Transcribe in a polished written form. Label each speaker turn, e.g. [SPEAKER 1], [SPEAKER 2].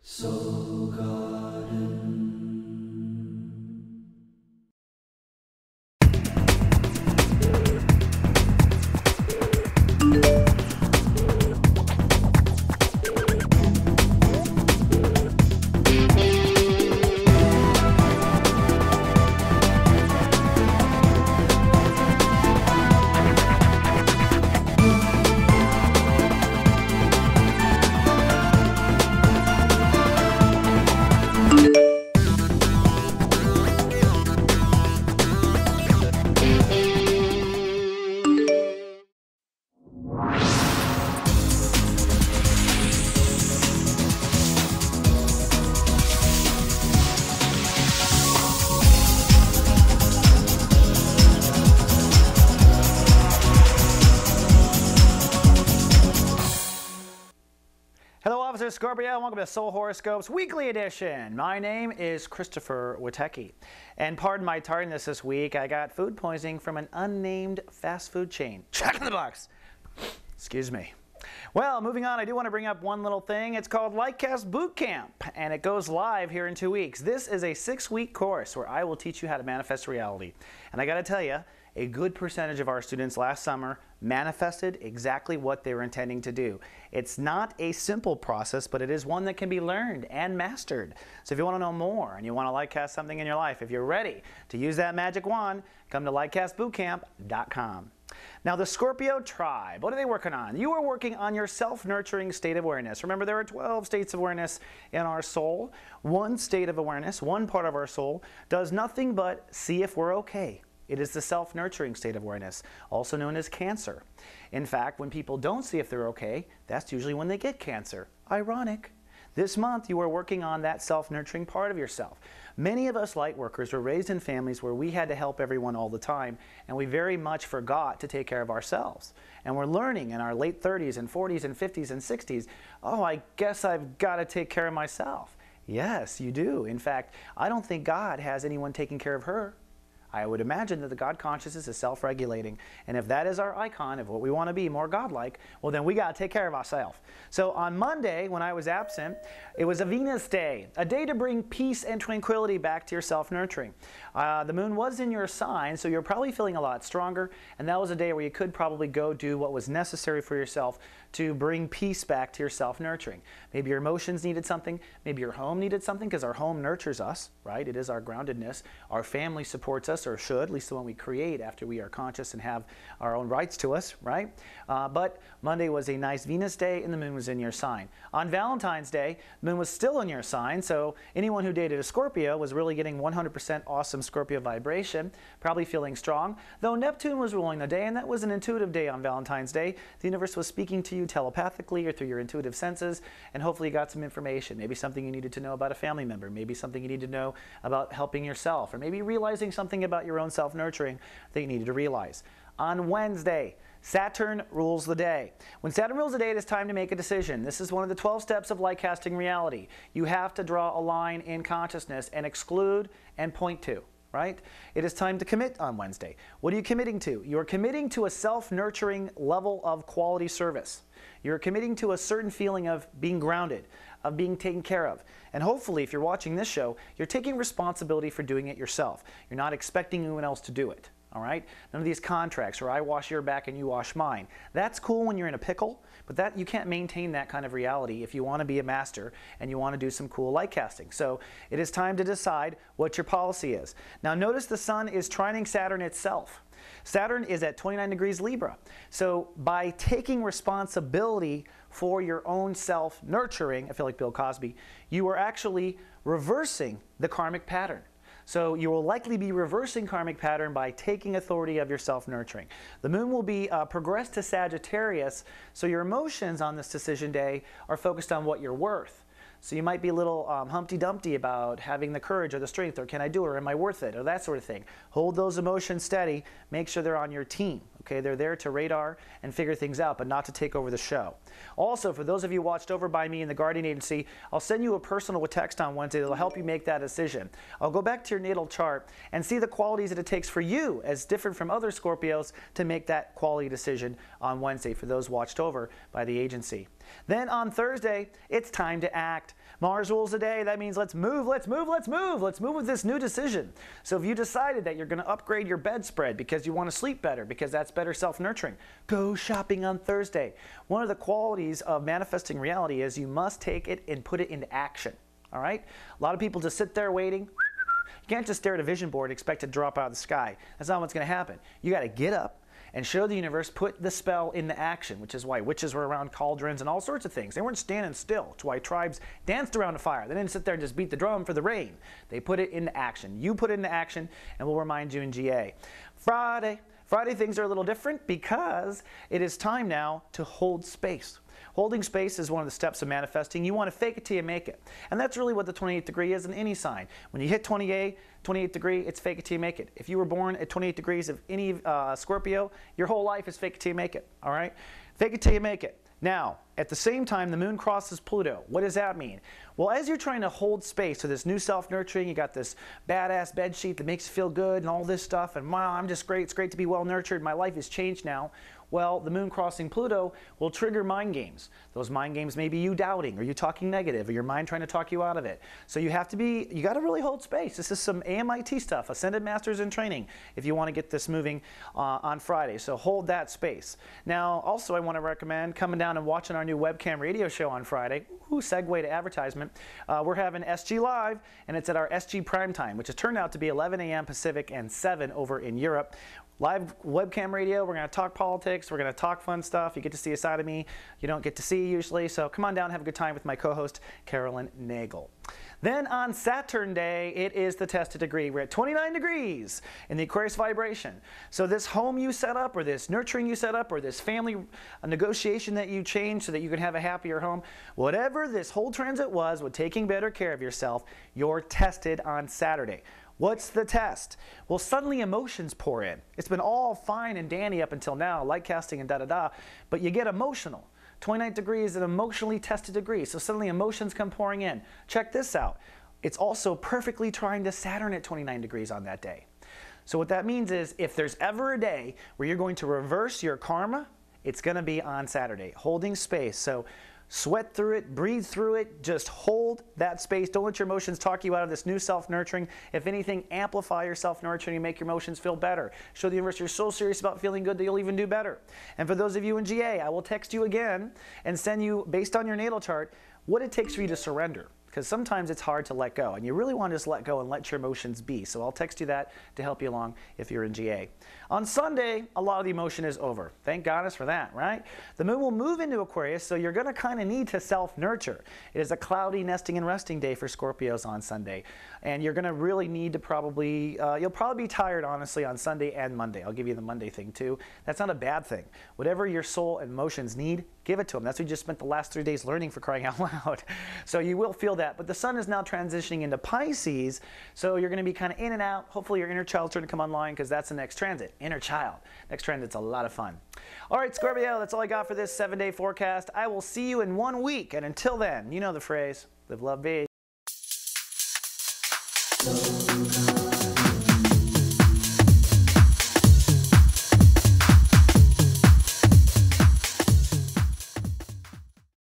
[SPEAKER 1] Soul Garden.
[SPEAKER 2] Hello, Officer Scorpio. Welcome to Soul Horoscopes Weekly Edition. My name is Christopher Witecki. And pardon my tardiness this week, I got food poisoning from an unnamed fast food chain. Check in the box. Excuse me. Well, moving on, I do want to bring up one little thing. It's called Lightcast Boot Camp, and it goes live here in 2 weeks. This is a 6-week course where I will teach you how to manifest reality. And I got to tell you, a good percentage of our students last summer manifested exactly what they were intending to do. It's not a simple process, but it is one that can be learned and mastered. So if you want to know more and you want to lightcast something in your life, if you're ready to use that magic wand, come to lightcastbootcamp.com. Now, the Scorpio tribe, what are they working on? You are working on your self-nurturing state of awareness. Remember, there are 12 states of awareness in our soul. One state of awareness, one part of our soul, does nothing but see if we're okay. It is the self-nurturing state of awareness, also known as cancer. In fact, when people don't see if they're okay, that's usually when they get cancer. Ironic. This month, you are working on that self-nurturing part of yourself. Many of us light workers were raised in families where we had to help everyone all the time, and we very much forgot to take care of ourselves. And we're learning in our late 30s and 40s and 50s and 60s, oh, I guess I've got to take care of myself. Yes, you do. In fact, I don't think God has anyone taking care of her. I would imagine that the God consciousness is self-regulating. And if that is our icon of what we want to be, more godlike, well, then we got to take care of ourselves. So on Monday, when I was absent, it was a Venus day, a day to bring peace and tranquility back to your self-nurturing. The moon was in your sign, so you're probably feeling a lot stronger. And that was a day where you could probably go do what was necessary for yourself to bring peace back to your self-nurturing. Maybe your emotions needed something. Maybe your home needed something, because our home nurtures us, right? It is our groundedness. Our family supports us, or should, at least the one we create after we are conscious and have our own rights to us, right? But Monday was a nice Venus day, and the moon was in your sign. On Valentine's Day, the moon was still in your sign, so anyone who dated a Scorpio was really getting 100% awesome Scorpio vibration, probably feeling strong. Though Neptune was ruling the day, and that was an intuitive day on Valentine's Day, the universe was speaking to you telepathically or through your intuitive senses, and hopefully you got some information, maybe something you needed to know about a family member, maybe something you need to know about helping yourself, or maybe realizing something about your own self-nurturing that you needed to realize. On Wednesday, Saturn rules the day. When Saturn rules the day, it is time to make a decision. This is one of the 12 steps of light casting reality. You have to draw a line in consciousness and exclude and point to. Right? It is time to commit on Wednesday. What are you committing to? You are committing to a self-nurturing level of quality service. You're committing to a certain feeling of being grounded, of being taken care of. And hopefully, if you're watching this show, you're taking responsibility for doing it yourself. You're not expecting anyone else to do it. All right? None of these contracts where I wash your back and you wash mine. That's cool when you're in a pickle, but that you can't maintain that kind of reality if you want to be a master and you want to do some cool light casting. So it is time to decide what your policy is. Now notice the sun is trining Saturn itself. Saturn is at 29 degrees Libra. So by taking responsibility for your own self-nurturing, I feel like Bill Cosby, you are actually reversing the karmic pattern. So you will likely be reversing karmic pattern by taking authority of your self-nurturing. The moon will be progressed to Sagittarius, so your emotions on this decision day are focused on what you're worth. So you might be a little Humpty-Dumpty about having the courage or the strength, or can I do it, or am I worth it, or that sort of thing. Hold those emotions steady. Make sure they're on your team. Okay, they're there to radar and figure things out, but not to take over the show. Also, for those of you watched over by me in the Guardian Agency, I'll send you a personal text on Wednesday that'll help you make that decision. I'll go back to your natal chart and see the qualities that it takes for you, as different from other Scorpios, to make that quality decision on Wednesday for those watched over by the agency. Then on Thursday, it's time to act. Mars rules the day. That means let's move, let's move, let's move. Let's move with this new decision. So if you decided that you're going to upgrade your bedspread because you want to sleep better, because that's better self-nurturing, go shopping on Thursday. One of the qualities of manifesting reality is you must take it and put it into action. All right? A lot of people just sit there waiting. You can't just stare at a vision board and expect it to drop out of the sky. That's not what's going to happen. You got to get up and show the universe, put the spell into action, which is why witches were around cauldrons and all sorts of things. They weren't standing still. It's why tribes danced around a fire. They didn't sit there and just beat the drum for the rain. They put it into action. You put it into action, and we'll remind you in GA. Friday things are a little different because it is time now to hold space. Holding space is one of the steps of manifesting. You want to fake it till you make it. And that's really what the 28th degree is in any sign. When you hit 28th degree, it's fake it till you make it. If you were born at 28 degrees of any Scorpio, your whole life is fake it till you make it. All right? Fake it till you make it. Now, at the same time, the moon crosses Pluto. What does that mean? Well, as you're trying to hold space to this new self-nurturing, you got this badass bed sheet that makes you feel good and all this stuff, and wow, I'm just great. It's great to be well-nurtured. My life has changed now. Well, the moon crossing Pluto will trigger mind games. Those mind games may be you doubting, or you talking negative, or your mind trying to talk you out of it. So you got to really hold space. This is some AMIT stuff, Ascended Masters in Training, if you want to get this moving on Friday. So hold that space. Now, also I want to recommend coming down and watching our new webcam radio show on Friday. Ooh, segue to advertisement. We're having SG Live, and it's at our SG Prime Time, which has turned out to be 11 a.m. Pacific and 7 over in Europe. Live webcam radio, we're going to talk politics, we're going to talk fun stuff. You get to see a side of me you don't get to see usually, so come on down and have a good time with my co-host, Carolyn Nagel. Then on Saturn Day, it is the tested degree. We're at 29 degrees in the Aquarius vibration. So this home you set up, or this nurturing you set up, or this family negotiation that you changed so that you can have a happier home, whatever this whole transit was with taking better care of yourself, you're tested on Saturday. What's the test? Well, suddenly emotions pour in. It's been all fine and dandy up until now, light casting and da-da-da, but you get emotional. 29 degrees is an emotionally tested degree, so suddenly emotions come pouring in. Check this out. It's also perfectly trying to Saturn at 29 degrees on that day. So what that means is if there's ever a day where you're going to reverse your karma, it's going to be on Saturday, holding space. So sweat through it, breathe through it, just hold that space. Don't let your emotions talk you out of this new self-nurturing. If anything, amplify your self-nurturing and make your emotions feel better. Show the universe you're so serious about feeling good that you'll even do better. And for those of you in GA, I will text you again and send you, based on your natal chart, what it takes for you to surrender. Because sometimes it's hard to let go, and you really want to just let go and let your emotions be. So I'll text you that to help you along if you're in GA. On Sunday, a lot of the emotion is over. Thank goodness for that, right? The moon will move into Aquarius, so you're going to kind of need to self-nurture. It is a cloudy nesting and resting day for Scorpios on Sunday. And you're going to really need to you'll probably be tired, honestly, on Sunday and Monday. I'll give you the Monday thing, too. That's not a bad thing. Whatever your soul and emotions need, give it to them. That's what you just spent the last 3 days learning, for crying out loud. So you will feel that. But the sun is now transitioning into Pisces, so you're going to be kind of in and out. Hopefully your inner child's starting to come online, because that's the next transit. Inner child. Next transit's a lot of fun. All right, Scorpio, that's all I got for this 7-day forecast. I will see you in 1 week. And until then, you know the phrase, live, love, be.